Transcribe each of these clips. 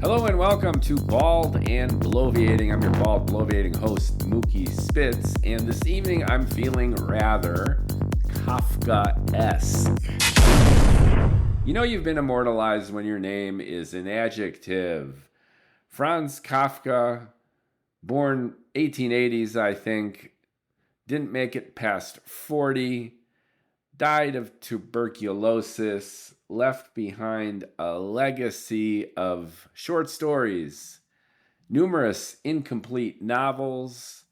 Hello and welcome to Bald and Bloviating. I'm your bald, bloviating host, Mookie Spitz, and this evening I'm feeling rather Kafka-esque. You know you've been immortalized when your name is an adjective. Franz Kafka, born 1880s, I think, didn't make it past 40, died of tuberculosis, left behind a legacy of short stories, numerous incomplete novels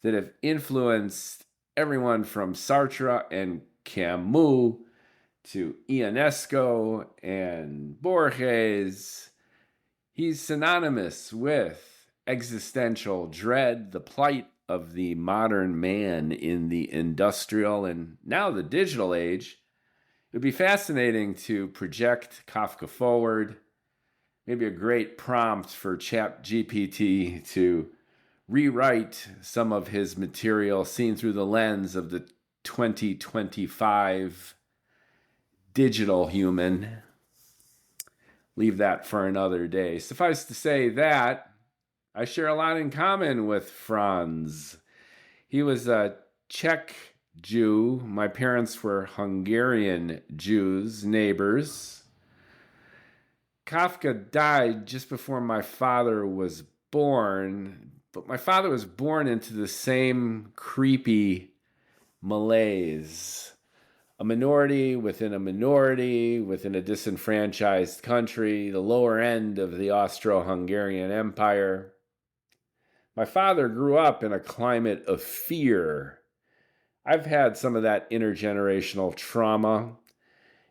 that have influenced everyone from Sartre and Camus to Ionesco and Borges. He's synonymous with existential dread, the plight of the modern man in the industrial and now the digital age. It would be fascinating to project Kafka forward, maybe a great prompt for ChatGPT to rewrite some of his material seen through the lens of the 2025 digital human. Leave that for another day. Suffice to say that I share a lot in common with Franz. He was a Czech Jew. My parents were Hungarian Jews, neighbors. Kafka died just before my father was born, but my father was born into the same creepy malaise. A minority within a disenfranchised country, the lower end of the Austro-Hungarian Empire. My father grew up in a climate of fear. I've had some of that intergenerational trauma.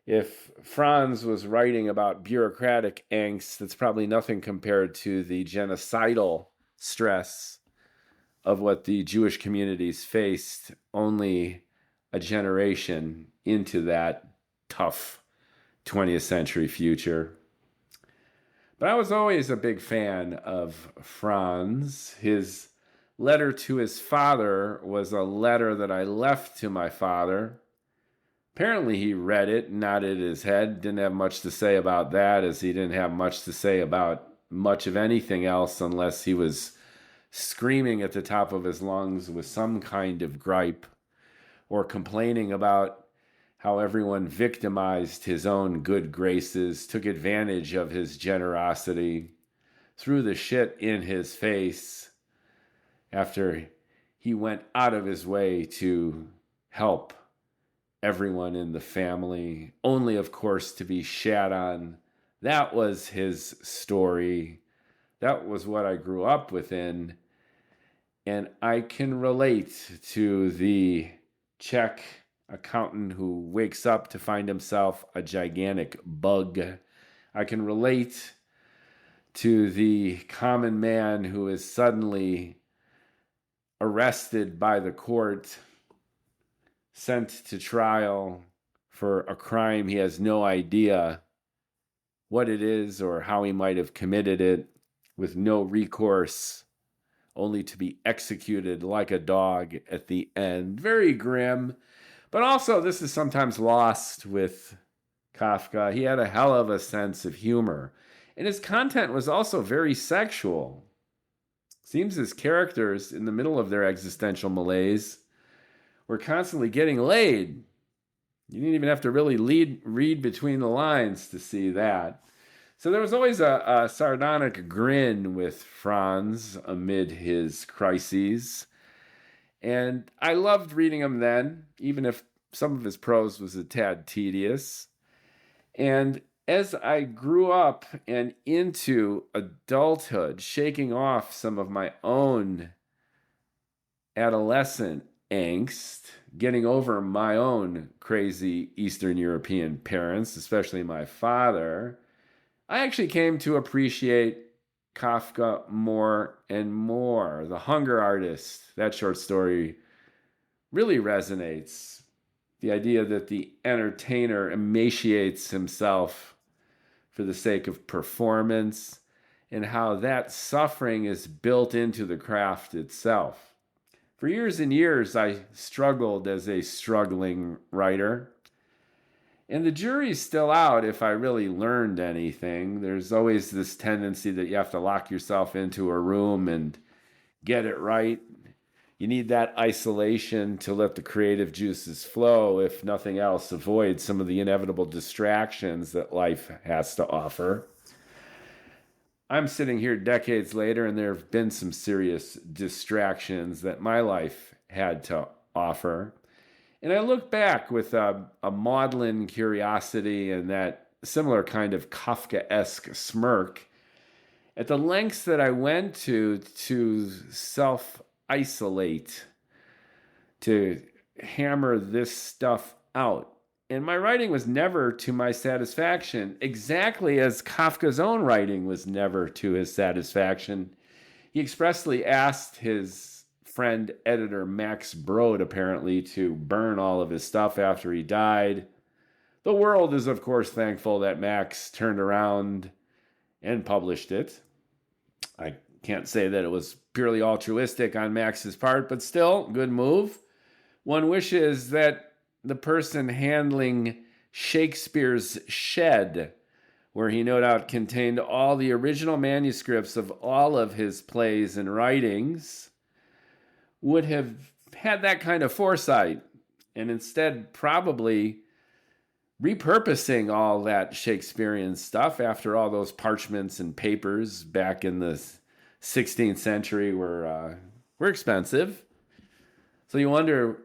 If Franz was writing about bureaucratic angst, that's probably nothing compared to the genocidal stress of what the Jewish communities faced only a generation into that tough 20th century future. But I was always a big fan of Franz. His letter to his father was a letter that I left to my father. Apparently he read it, nodded his head, didn't have much to say about that, as he didn't have much to say about much of anything else unless he was screaming at the top of his lungs with some kind of gripe or complaining about how everyone victimized his own good graces, took advantage of his generosity, threw the shit in his face after he went out of his way to help everyone in the family, only, of course, to be shat on. That was his story. That was what I grew up within. And I can relate to the Czech accountant who wakes up to find himself a gigantic bug. I can relate to the common man who is suddenly arrested by the court, sent to trial for a crime he has no idea what it is or how he might have committed it, with no recourse, only to be executed like a dog at the end. Very grim. But also, this is sometimes lost with Kafka. He had a hell of a sense of humor. And his content was also very sexual. Seems his characters, in the middle of their existential malaise, were constantly getting laid. You didn't even have to really read between the lines to see that. So there was always a sardonic grin with Franz amid his crises. And I loved reading him then, even if some of his prose was a tad tedious. And as I grew up and into adulthood, shaking off some of my own adolescent angst, getting over my own crazy Eastern European parents, especially my father, I actually came to appreciate Kafka more and more. The Hunger Artist, that short story, really resonates. The idea that the entertainer emaciates himself for the sake of performance, and how that suffering is built into the craft itself. For years and years, I struggled as a struggling writer. And the jury's still out if I really learned anything. There's always this tendency that you have to lock yourself into a room and get it right. You need that isolation to let the creative juices flow. If nothing else, avoid some of the inevitable distractions that life has to offer. I'm sitting here decades later, and there have been some serious distractions that my life had to offer. And I look back with a maudlin curiosity and that similar kind of Kafka-esque smirk at the lengths that I went to self-isolate, to hammer this stuff out. And my writing was never to my satisfaction, exactly as Kafka's own writing was never to his satisfaction. He expressly asked his friend editor Max Brod, apparently, to burn all of his stuff after he died. The world is, of course, thankful that Max turned around and published it. I can't say that it was purely altruistic on Max's part, but still, good move. One wishes that the person handling Shakespeare's shed, where he no doubt contained all the original manuscripts of all of his plays and writings, would have had that kind of foresight, and instead probably repurposing all that Shakespearean stuff after all those parchments and papers back in the 16th century were expensive. So you wonder,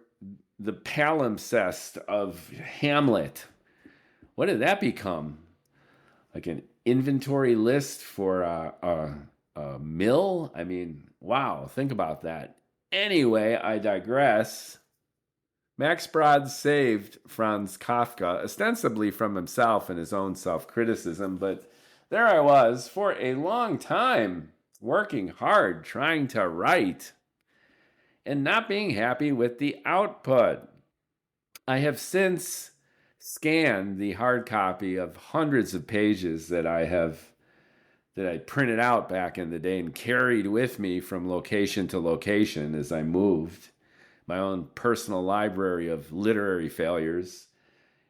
the palimpsest of Hamlet, what did that become? Like an inventory list for a mill? I mean, wow, think about that. Anyway, I digress. Max Brod saved Franz Kafka, ostensibly from himself and his own self-criticism, but there I was for a long time, working hard, trying to write, and not being happy with the output. I have since scanned the hard copy of hundreds of pages that I printed out back in the day and carried with me from location to location as I moved. My own personal library of literary failures.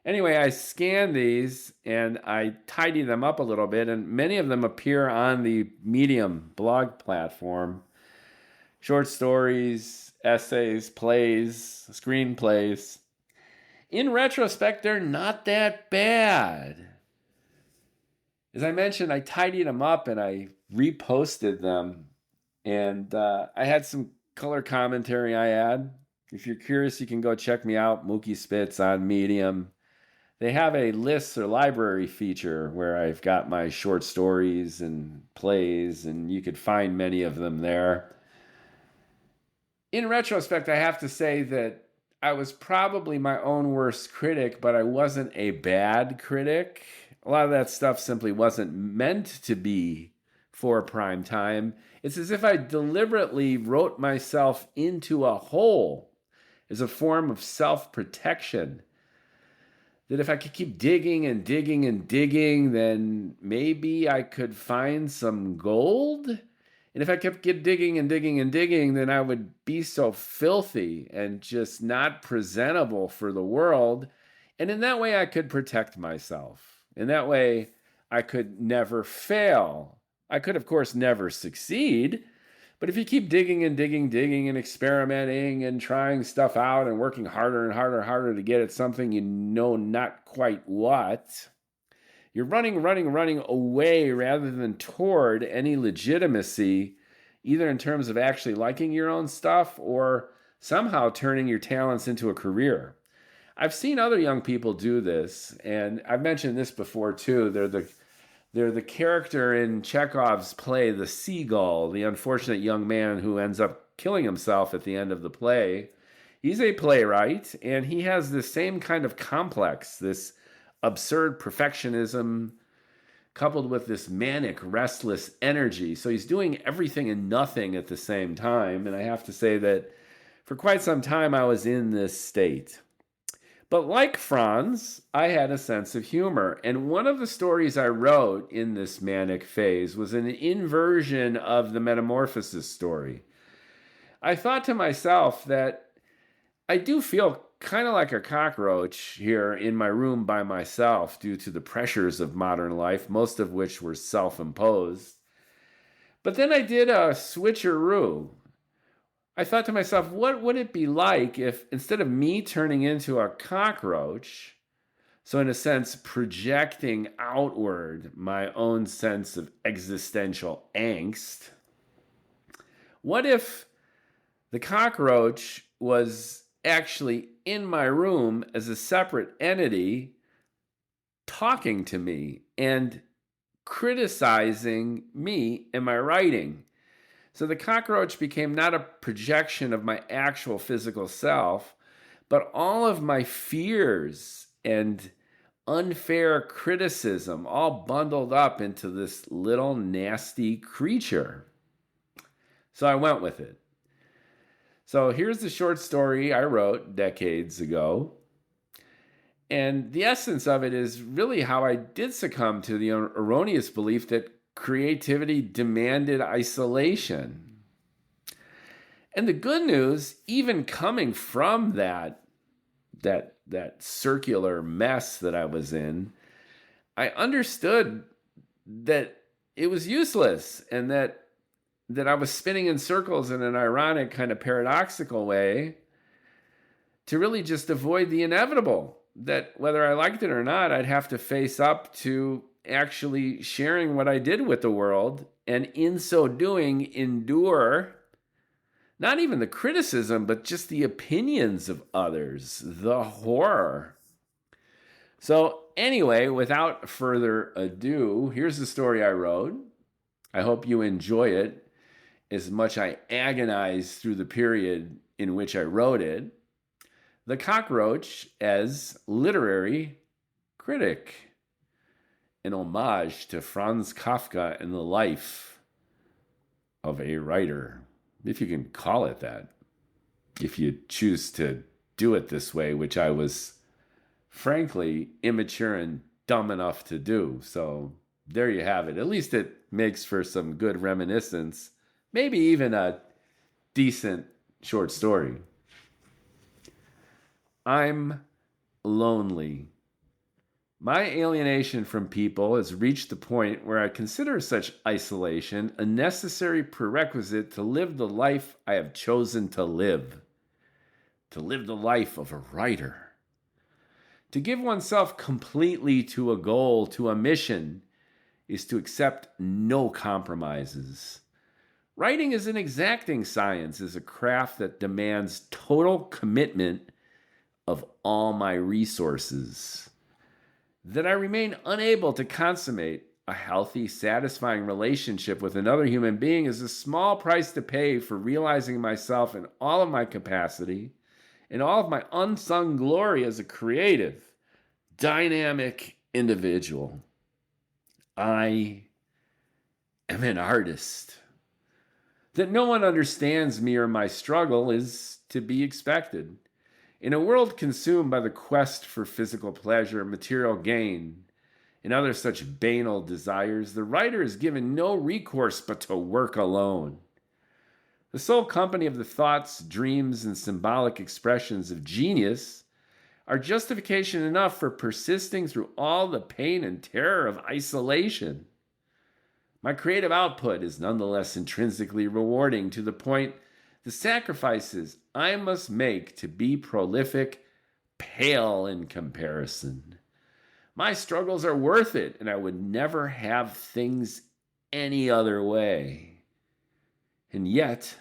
Anyway, I scanned these and I tidy them up a little bit, and many of them appear on the Medium blog platform. Short stories, essays, plays, screenplays. In retrospect, they're not that bad. As I mentioned, I tidied them up and I reposted them. And I had some color commentary I add. If you're curious, you can go check me out, Mookie Spitz on Medium. They have a lists or library feature where I've got my short stories and plays, and you could find many of them there. In retrospect, I have to say that I was probably my own worst critic, but I wasn't a bad critic. A lot of that stuff simply wasn't meant to be for prime time. It's as if I deliberately wrote myself into a hole as a form of self-protection. That if I could keep digging and digging and digging, then maybe I could find some gold. And if I kept digging and digging and digging, then I would be so filthy and just not presentable for the world. And in that way, I could protect myself. In that way, I could never fail. I could, of course, never succeed. But if you keep digging and digging and experimenting and trying stuff out and working harder and harder to get at something you know not quite what, you're running away rather than toward any legitimacy, either in terms of actually liking your own stuff or somehow turning your talents into a career. I've seen other young people do this, and I've mentioned this before too. They're the character in Chekhov's play, The Seagull, the unfortunate young man who ends up killing himself at the end of the play. He's a playwright, and he has the same kind of complex, this absurd perfectionism coupled with this manic, restless energy. So he's doing everything and nothing at the same time. And I have to say that for quite some time, I was in this state. But like Franz, I had a sense of humor. And one of the stories I wrote in this manic phase was an inversion of the Metamorphosis story. I thought to myself that I do feel kind of like a cockroach here in my room by myself due to the pressures of modern life, most of which were self-imposed. But then I did a switcheroo. I thought to myself, what would it be like if instead of me turning into a cockroach, so in a sense, projecting outward my own sense of existential angst, what if the cockroach was actually in my room as a separate entity talking to me and criticizing me and my writing? So the cockroach became not a projection of my actual physical self, but all of my fears and unfair criticism all bundled up into this little nasty creature. So I went with it. So here's the short story I wrote decades ago. And the essence of it is really how I did succumb to the erroneous belief that creativity demanded isolation. And the good news, even coming from that circular mess that I was in, I understood that it was useless and that I was spinning in circles in an ironic kind of paradoxical way to really just avoid the inevitable, that whether I liked it or not, I'd have to face up to actually sharing what I did with the world, and in so doing, endure not even the criticism, but just the opinions of others, the horror. So anyway, without further ado, here's the story I wrote. I hope you enjoy it as much I agonized through the period in which I wrote it. The Cockroach as Literary Critic, an homage to Franz Kafka and the life of a writer, if you can call it that, if you choose to do it this way, which I was frankly immature and dumb enough to do. So there you have it. At least it makes for some good reminiscence, maybe even a decent short story. I'm lonely. My alienation from people has reached the point where I consider such isolation a necessary prerequisite to live the life I have chosen to live the life of a writer. To give oneself completely to a goal, to a mission, is to accept no compromises. Writing is an exacting science, is a craft that demands total commitment of all my resources. That I remain unable to consummate a healthy, satisfying relationship with another human being is a small price to pay for realizing myself in all of my capacity, in all of my unsung glory as a creative, dynamic individual. I am an artist. That no one understands me or my struggle is to be expected. In a world consumed by the quest for physical pleasure, material gain, and other such banal desires, the writer is given no recourse but to work alone. The sole company of the thoughts, dreams, and symbolic expressions of genius are justification enough for persisting through all the pain and terror of isolation. My creative output is nonetheless intrinsically rewarding to the point the sacrifices I must make to be prolific pale in comparison. My struggles are worth it, and I would never have things any other way. And yet,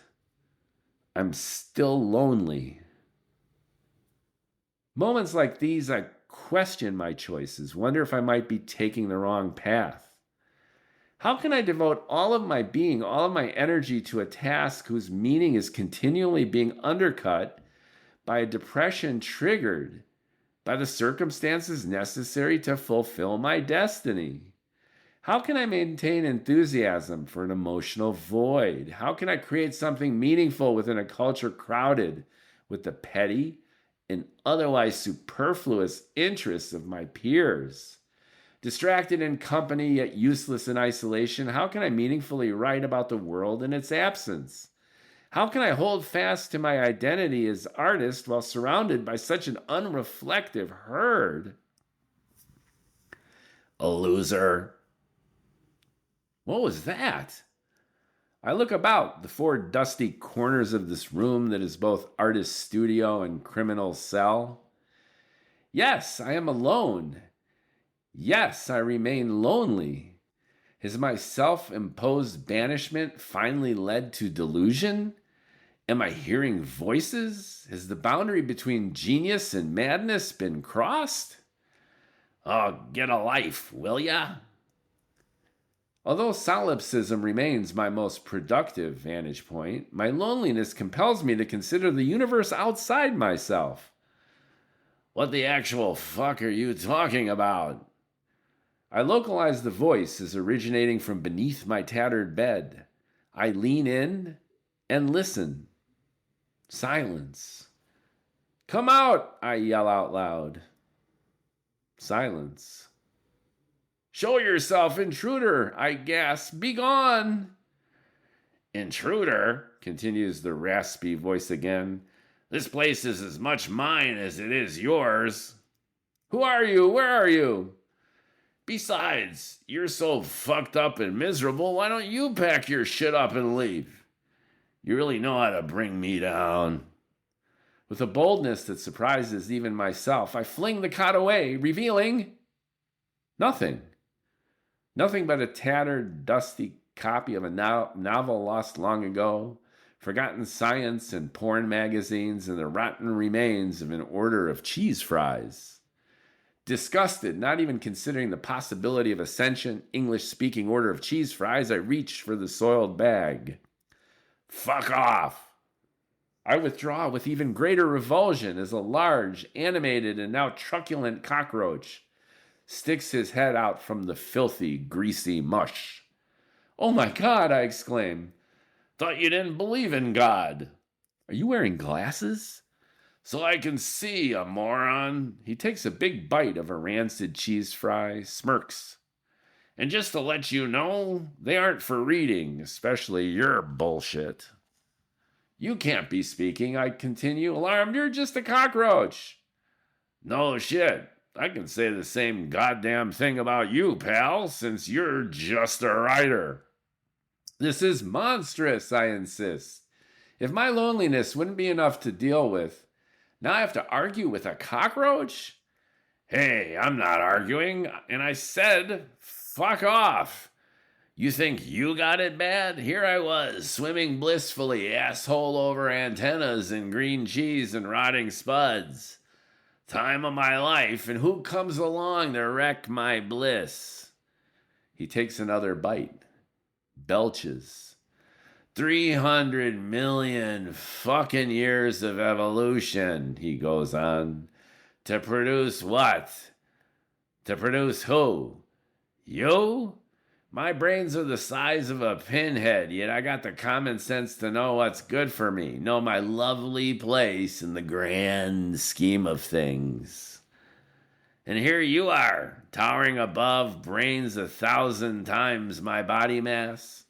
I'm still lonely. Moments like these, I question my choices, wonder if I might be taking the wrong path. How can I devote all of my being, all of my energy to a task whose meaning is continually being undercut by a depression triggered by the circumstances necessary to fulfill my destiny? How can I maintain enthusiasm for an emotional void? How can I create something meaningful within a culture crowded with the petty and otherwise superfluous interests of my peers? Distracted in company, yet useless in isolation, how can I meaningfully write about the world in its absence? How can I hold fast to my identity as artist while surrounded by such an unreflective herd? A loser. What was that? I look about the four dusty corners of this room that is both artist studio and criminal cell. Yes, I am alone. Yes, I remain lonely. Has my self-imposed banishment finally led to delusion? Am I hearing voices? Has the boundary between genius and madness been crossed? Oh, get a life, will ya? Although solipsism remains my most productive vantage point, my loneliness compels me to consider the universe outside myself. What the actual fuck are you talking about? I localize the voice as originating from beneath my tattered bed. I lean in and listen. Silence. Come out, I yell out loud. Silence. Show yourself, intruder, I gasp. Be gone. Intruder, continues the raspy voice again. This place is as much mine as it is yours. Who are you? Where are you? Besides, you're so fucked up and miserable, why don't you pack your shit up and leave? You really know how to bring me down. With a boldness that surprises even myself, I fling the cot away, revealing nothing. Nothing but a tattered, dusty copy of a novel lost long ago, forgotten science and porn magazines, and the rotten remains of an order of cheese fries. Disgusted, not even considering the possibility of a sentient, English-speaking order of cheese fries, I reach for the soiled bag. Fuck off! I withdraw with even greater revulsion as a large, animated, and now truculent cockroach sticks his head out from the filthy, greasy mush. Oh my God, I exclaim. Thought you didn't believe in God. Are you wearing glasses? So I can see, a moron. He takes a big bite of a rancid cheese fry, smirks. And just to let you know, they aren't for reading, especially your bullshit. You can't be speaking, I continue, alarmed. You're just a cockroach. No shit. I can say the same goddamn thing about you, pal, since you're just a writer. This is monstrous, I insist. If my loneliness wouldn't be enough to deal with, now I have to argue with a cockroach? Hey, I'm not arguing, and I said, fuck off. You think you got it bad? Here I was, swimming blissfully, asshole over antennas and green cheese and rotting spuds. Time of my life, and who comes along to wreck my bliss? He takes another bite, belches. 300 million fucking years of evolution, he goes on. To produce what? To produce who? You? My brains are the size of a pinhead, yet I got the common sense to know what's good for me, know my lovely place in the grand scheme of things. And here you are, towering above, brains 1,000 times my body mass,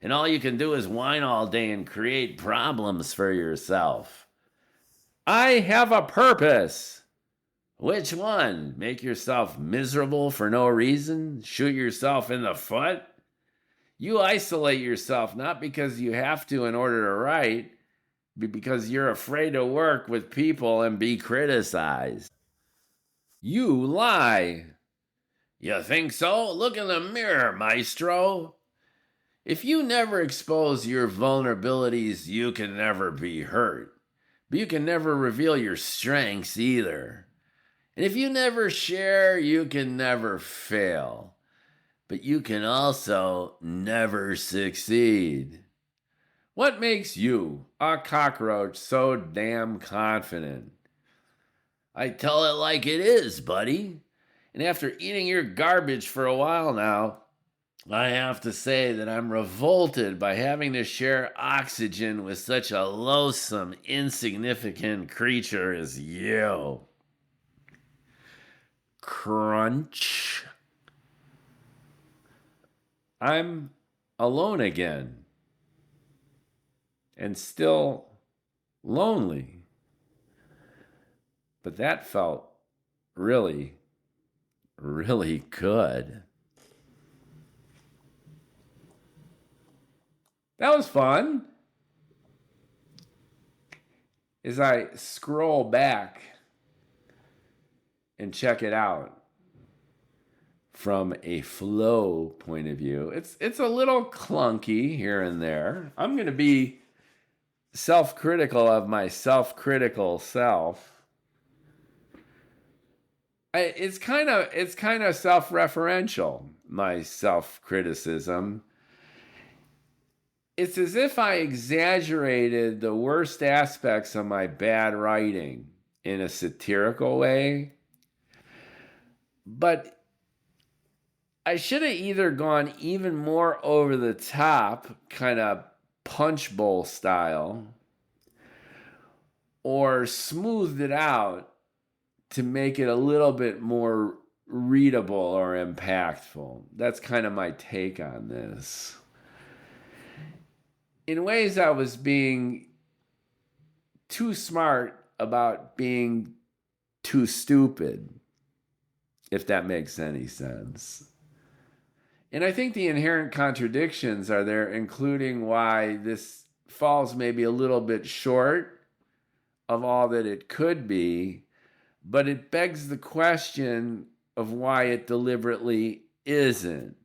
and all you can do is whine all day and create problems for yourself. I have a purpose. Which one? Make yourself miserable for no reason? Shoot yourself in the foot? You isolate yourself not because you have to in order to write, but because you're afraid to work with people and be criticized. You lie. You think so? Look in the mirror, maestro. If you never expose your vulnerabilities, you can never be hurt. But you can never reveal your strengths either. And if you never share, you can never fail. But you can also never succeed. What makes you, a cockroach, so damn confident? I tell it like it is, buddy. And after eating your garbage for a while now, I have to say that I'm revolted by having to share oxygen with such a loathsome, insignificant creature as you. Crunch. I'm alone again. and still lonely. But that felt really, really good. That was fun. As I scroll back and check it out from a flow point of view, it's a little clunky here and there. I'm going to be self-critical of my self-critical self. It's kind of self-referential, my self-criticism. It's as if I exaggerated the worst aspects of my bad writing in a satirical way. But I should have either gone even more over the top, kind of punch bowl style, or smoothed it out to make it a little bit more readable or impactful. That's kind of my take on this. In ways, I was being too smart about being too stupid, if that makes any sense. And I think the inherent contradictions are there, including why this falls maybe a little bit short of all that it could be, but it begs the question of why it deliberately isn't.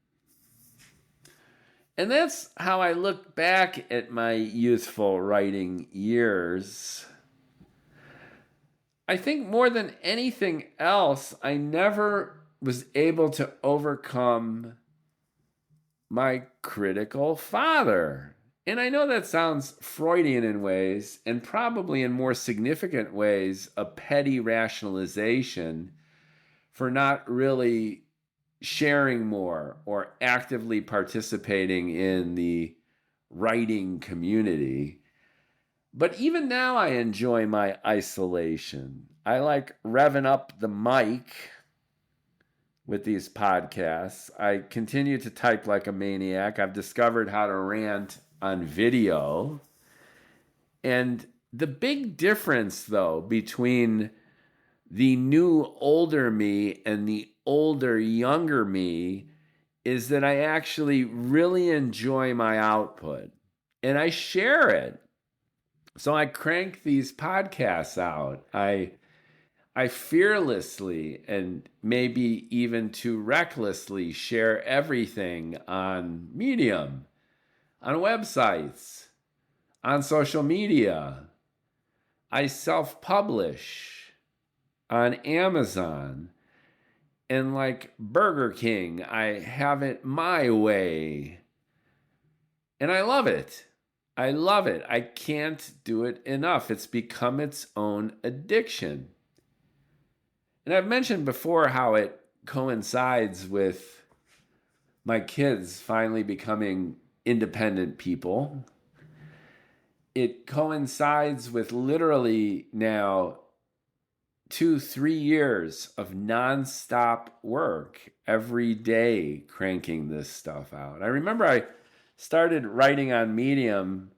And that's how I look back at my youthful writing years. I think more than anything else, I never was able to overcome my critical father. And I know that sounds Freudian in ways, and probably in more significant ways, a petty rationalization for not really sharing more or actively participating in the writing community. But even now I enjoy my isolation. I like revving up the mic with these podcasts. I continue to type like a maniac. I've discovered how to rant on video. And the big difference, though, between the new older me and the older younger me is that I actually really enjoy my output and I share it. So I crank these podcasts out. I fearlessly and maybe even too recklessly share everything on Medium, on websites, on social media. I self-publish on Amazon. And like Burger King, I have it my way. And I love it. I love it. I can't do it enough. It's become its own addiction. And I've mentioned before how it coincides with my kids finally becoming independent people. It coincides with literally now 2-3 years of nonstop work every day cranking this stuff out. I remember I started writing on Medium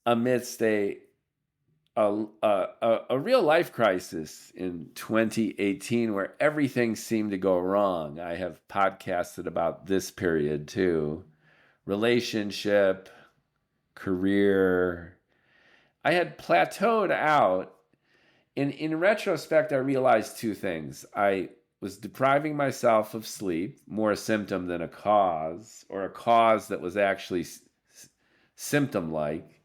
amidst a real life crisis in 2018 where everything seemed to go wrong. I have podcasted about this period too. Relationship, career. I had plateaued out. And in retrospect, I realized two things. I was depriving myself of sleep, more a symptom than a cause, or a cause that was actually symptom-like,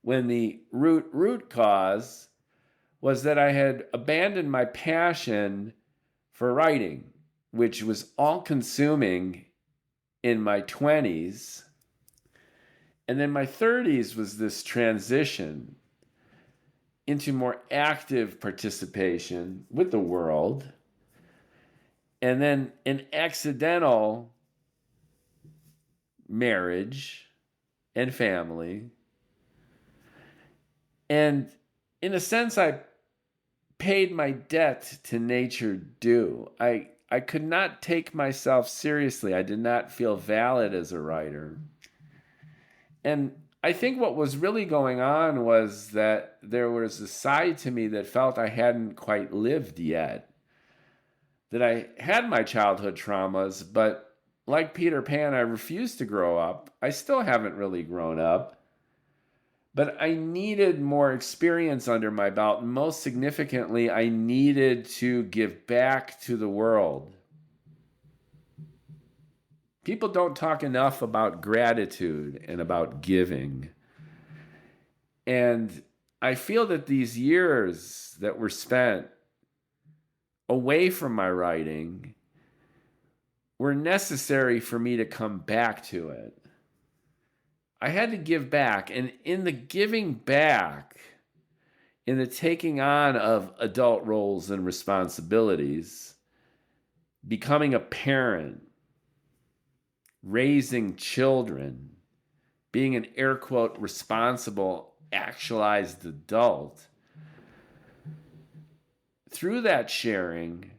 when the root cause was that I had abandoned my passion for writing, which was all-consuming in my 20s. And then my 30s was this transition into more active participation with the world, and then an accidental marriage and family. And in a sense, I paid my debt to nature due. I could not take myself seriously. I did not feel valid as a writer. And I think what was really going on was that there was a side to me that felt I hadn't quite lived yet. That I had my childhood traumas, but like Peter Pan, I refused to grow up. I still haven't really grown up. But I needed more experience under my belt. And most significantly, I needed to give back to the world. People don't talk enough about gratitude and about giving. And I feel that these years that were spent away from my writing were necessary for me to come back to it. I had to give back. And in the giving back, in the taking on of adult roles and responsibilities, becoming a parent, raising children, being an air quote responsible, actualized adult, through that sharing,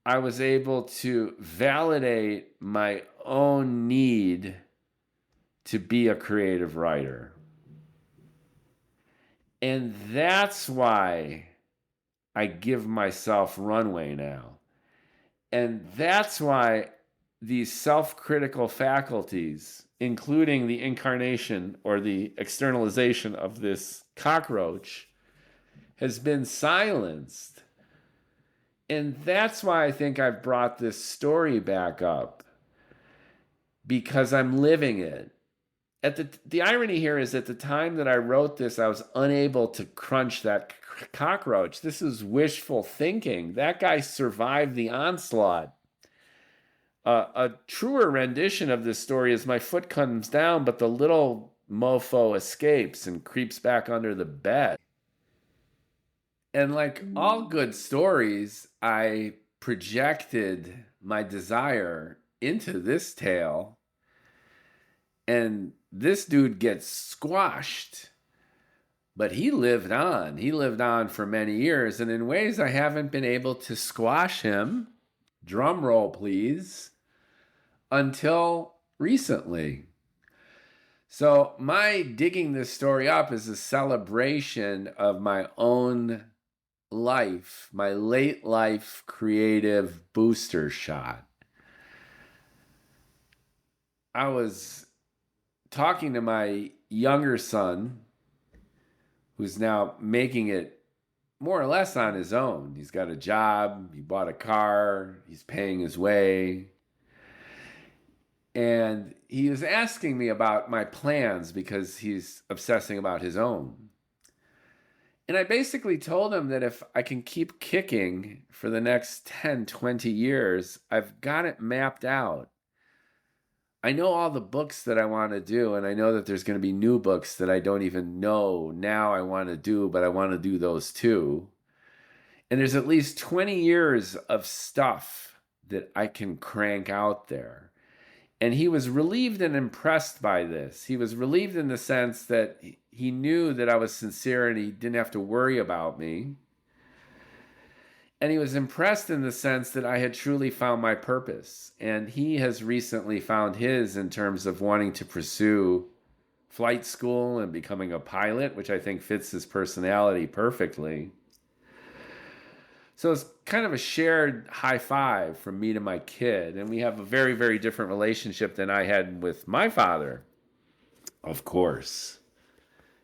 I was able to validate my own need to be a creative writer. And that's why I give myself runway now. And that's why these self-critical faculties, including the incarnation or the externalization of this cockroach, has been silenced. And that's why I think I've brought this story back up, because I'm living it. The irony here is, at the time that I wrote this, I was unable to crunch that cockroach. This is wishful thinking. That guy survived the onslaught. A truer rendition of this story is my foot comes down, but the little mofo escapes and creeps back under the bed. And like all good stories, I projected my desire into this tale. And this dude gets squashed. But he lived on. He lived on for many years. And in ways I haven't been able to squash him, drum roll please, until recently. So my digging this story up is a celebration of my own life, my late life creative booster shot. I was talking to my younger son, who's now making it more or less on his own. He's got a job, he bought a car, he's paying his way. And he was asking me about my plans because he's obsessing about his own. And I basically told him that if I can keep kicking for the next 10, 20 years, I've got it mapped out. I know all the books that I want to do, and I know that there's going to be new books that I don't even know now I want to do, but I want to do those too. And there's at least 20 years of stuff that I can crank out there. And he was relieved and impressed by this. He was relieved in the sense that he knew that I was sincere and he didn't have to worry about me. And he was impressed in the sense that I had truly found my purpose. And he has recently found his in terms of wanting to pursue flight school and becoming a pilot, which I think fits his personality perfectly. So it's kind of a shared high five from me to my kid. And we have a very, very different relationship than I had with my father, of course.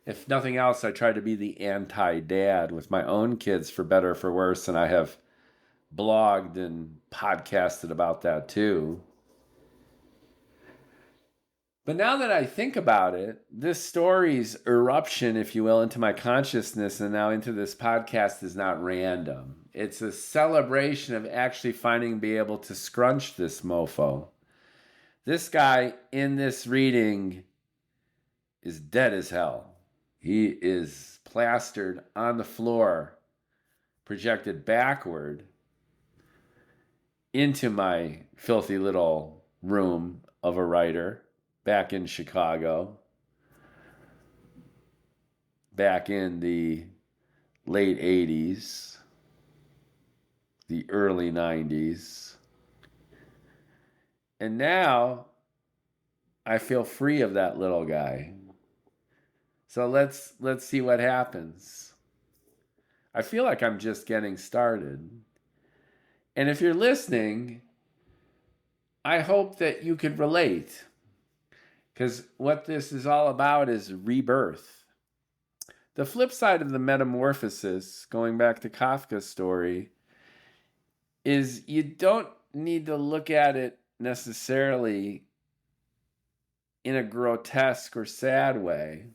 If nothing else, I try to be the anti-dad with my own kids, for better or for worse. And I have blogged and podcasted about that too. But now that I think about it, this story's eruption, if you will, into my consciousness and now into this podcast is not random. It's a celebration of actually finding be able to scrunch this mofo. This guy in this reading is dead as hell. He is plastered on the floor, projected backward into my filthy little room of a writer back in Chicago, back in the late 80s, the early 90s. And now I feel free of that little guy. So let's see what happens. I feel like I'm just getting started. And if you're listening, I hope that you could relate. Because what this is all about is rebirth. The flip side of the metamorphosis, going back to Kafka's story, is you don't need to look at it necessarily in a grotesque or sad way.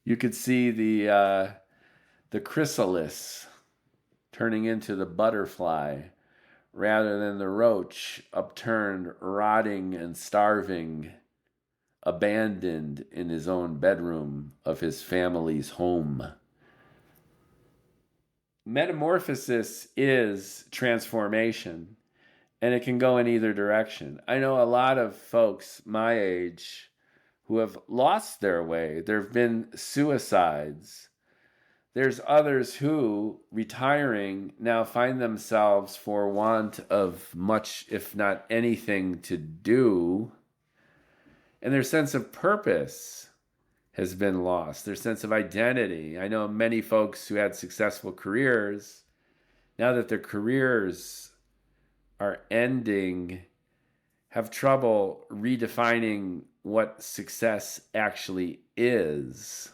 You could see the chrysalis turning into the butterfly rather than the roach upturned, rotting and starving, abandoned in his own bedroom of his family's home. Metamorphosis is transformation, and it can go in either direction. I know a lot of folks my age who have lost their way. There have been suicides. There's others who, retiring, now find themselves for want of much, if not anything, to do. And their sense of purpose has been lost, their sense of identity. I know many folks who had successful careers, now that their careers are ending, have trouble redefining what success actually is.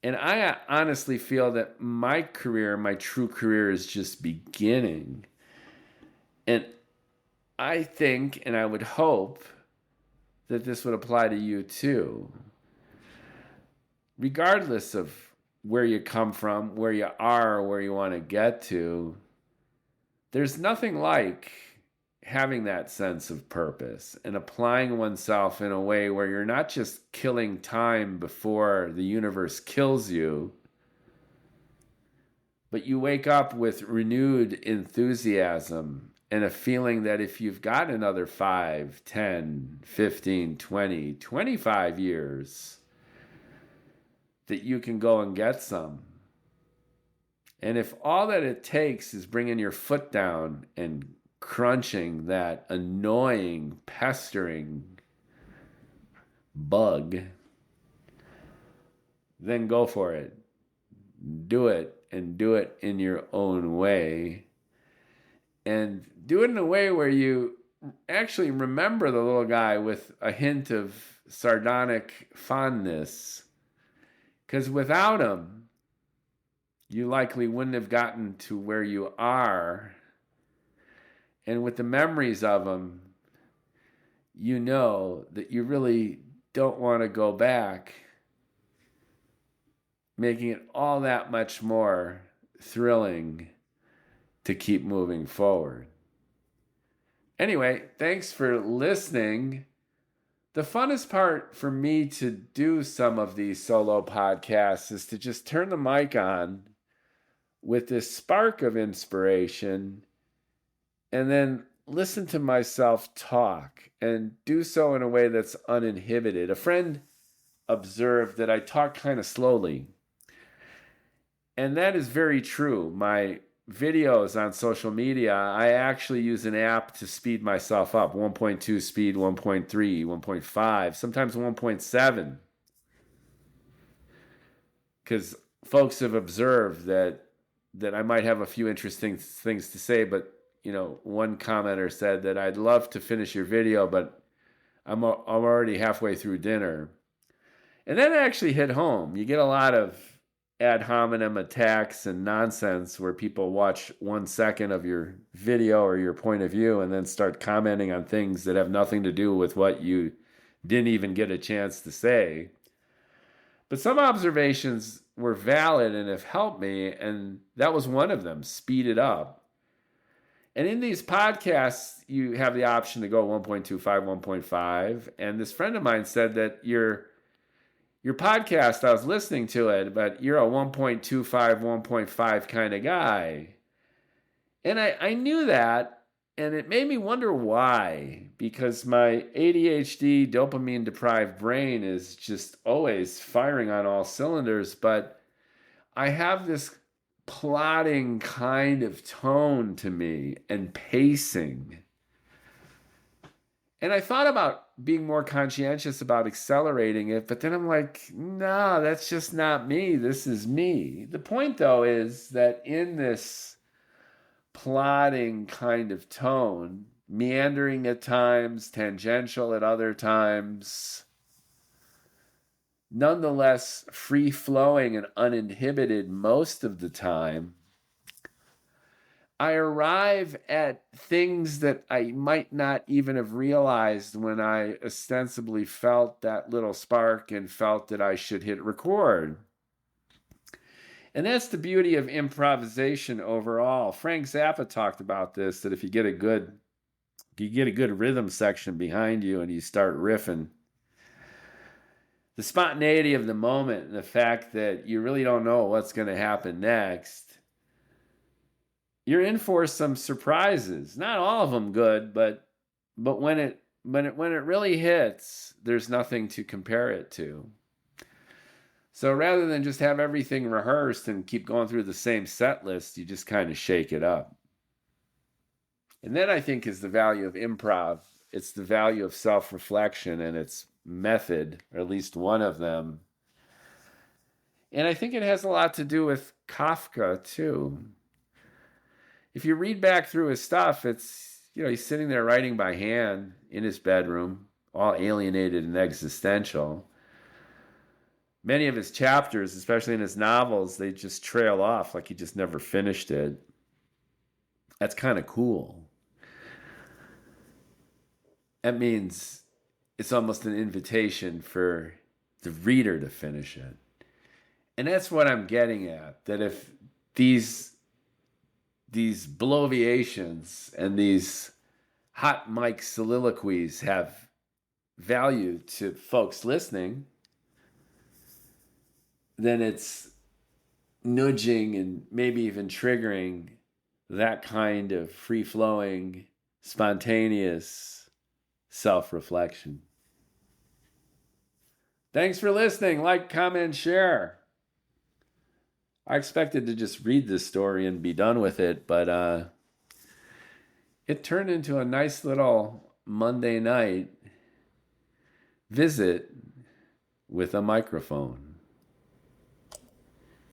And I honestly feel that my career, my true career, is just beginning. And I think, and I would hope, that this would apply to you too. Regardless of where you come from, where you are, where you want to get to, there's nothing like having that sense of purpose and applying oneself in a way where you're not just killing time before the universe kills you, but you wake up with renewed enthusiasm and a feeling that if you've got another 5, 10, 15, 20, 25 years, that you can go and get some. And if all that it takes is bringing your foot down and crunching that annoying, pestering bug, then go for it. Do it, and do it in your own way. And do it in a way where you actually remember the little guy with a hint of sardonic fondness. Because without him, you likely wouldn't have gotten to where you are. And with the memories of him, you know that you really don't want to go back, making it all that much more thrilling to keep moving forward. Anyway, thanks for listening. The funnest part for me to do some of these solo podcasts is to just turn the mic on with this spark of inspiration and then listen to myself talk and do so in a way that's uninhibited. A friend observed that I talk kind of slowly. And that is very true. My videos on social media, I actually use an app to speed myself up. 1.2 speed, 1.3, 1.5, sometimes 1.7. Because folks have observed that I might have a few interesting things to say, but one commenter said that I'd love to finish your video, but I'm already halfway through dinner. And that actually hit home. You get a lot of ad hominem attacks and nonsense where people watch 1 second of your video or your point of view and then start commenting on things that have nothing to do with what you didn't even get a chance to say. But some observations were valid and have helped me, and that was one of them: speed it up. And in these podcasts, you have the option to go 1.25, 1.5. And this friend of mine said that your podcast, I was listening to it, but you're a 1.25, 1.5 kind of guy. And I knew that, and it made me wonder why. Because my ADHD, dopamine-deprived brain is just always firing on all cylinders, but I have this plodding kind of tone to me and pacing. And I thought about being more conscientious about accelerating it, but then I'm like, no, that's just not me. This is me. The point, though, is that in this plodding kind of tone, meandering at times, tangential at other times, nonetheless free flowing and uninhibited most of the time, I arrive at things that I might not even have realized when I ostensibly felt that little spark and felt that I should hit record. And that's the beauty of improvisation overall. Frank Zappa talked about this, that if you get a good rhythm section behind you and you start riffing, the spontaneity of the moment and the fact that you really don't know what's going to happen next, you're in for some surprises. Not all of them good, but when it really hits, there's nothing to compare it to. So rather than just have everything rehearsed and keep going through the same set list, you just kind of shake it up. And then I think is the value of improv. It's the value of self-reflection and its method, or at least one of them. And I think it has a lot to do with Kafka too. If you read back through his stuff, it's, he's sitting there writing by hand in his bedroom, all alienated and existential. Many of his chapters, especially in his novels, they just trail off like he just never finished it. That's kind of cool. That means it's almost an invitation for the reader to finish it. And that's what I'm getting at, that if these bloviations and these hot mic soliloquies have value to folks listening, then it's nudging and maybe even triggering that kind of free-flowing, spontaneous self-reflection. Thanks for listening. Like, comment, share. I expected to just read this story and be done with it, but it turned into a nice little Monday night visit with a microphone.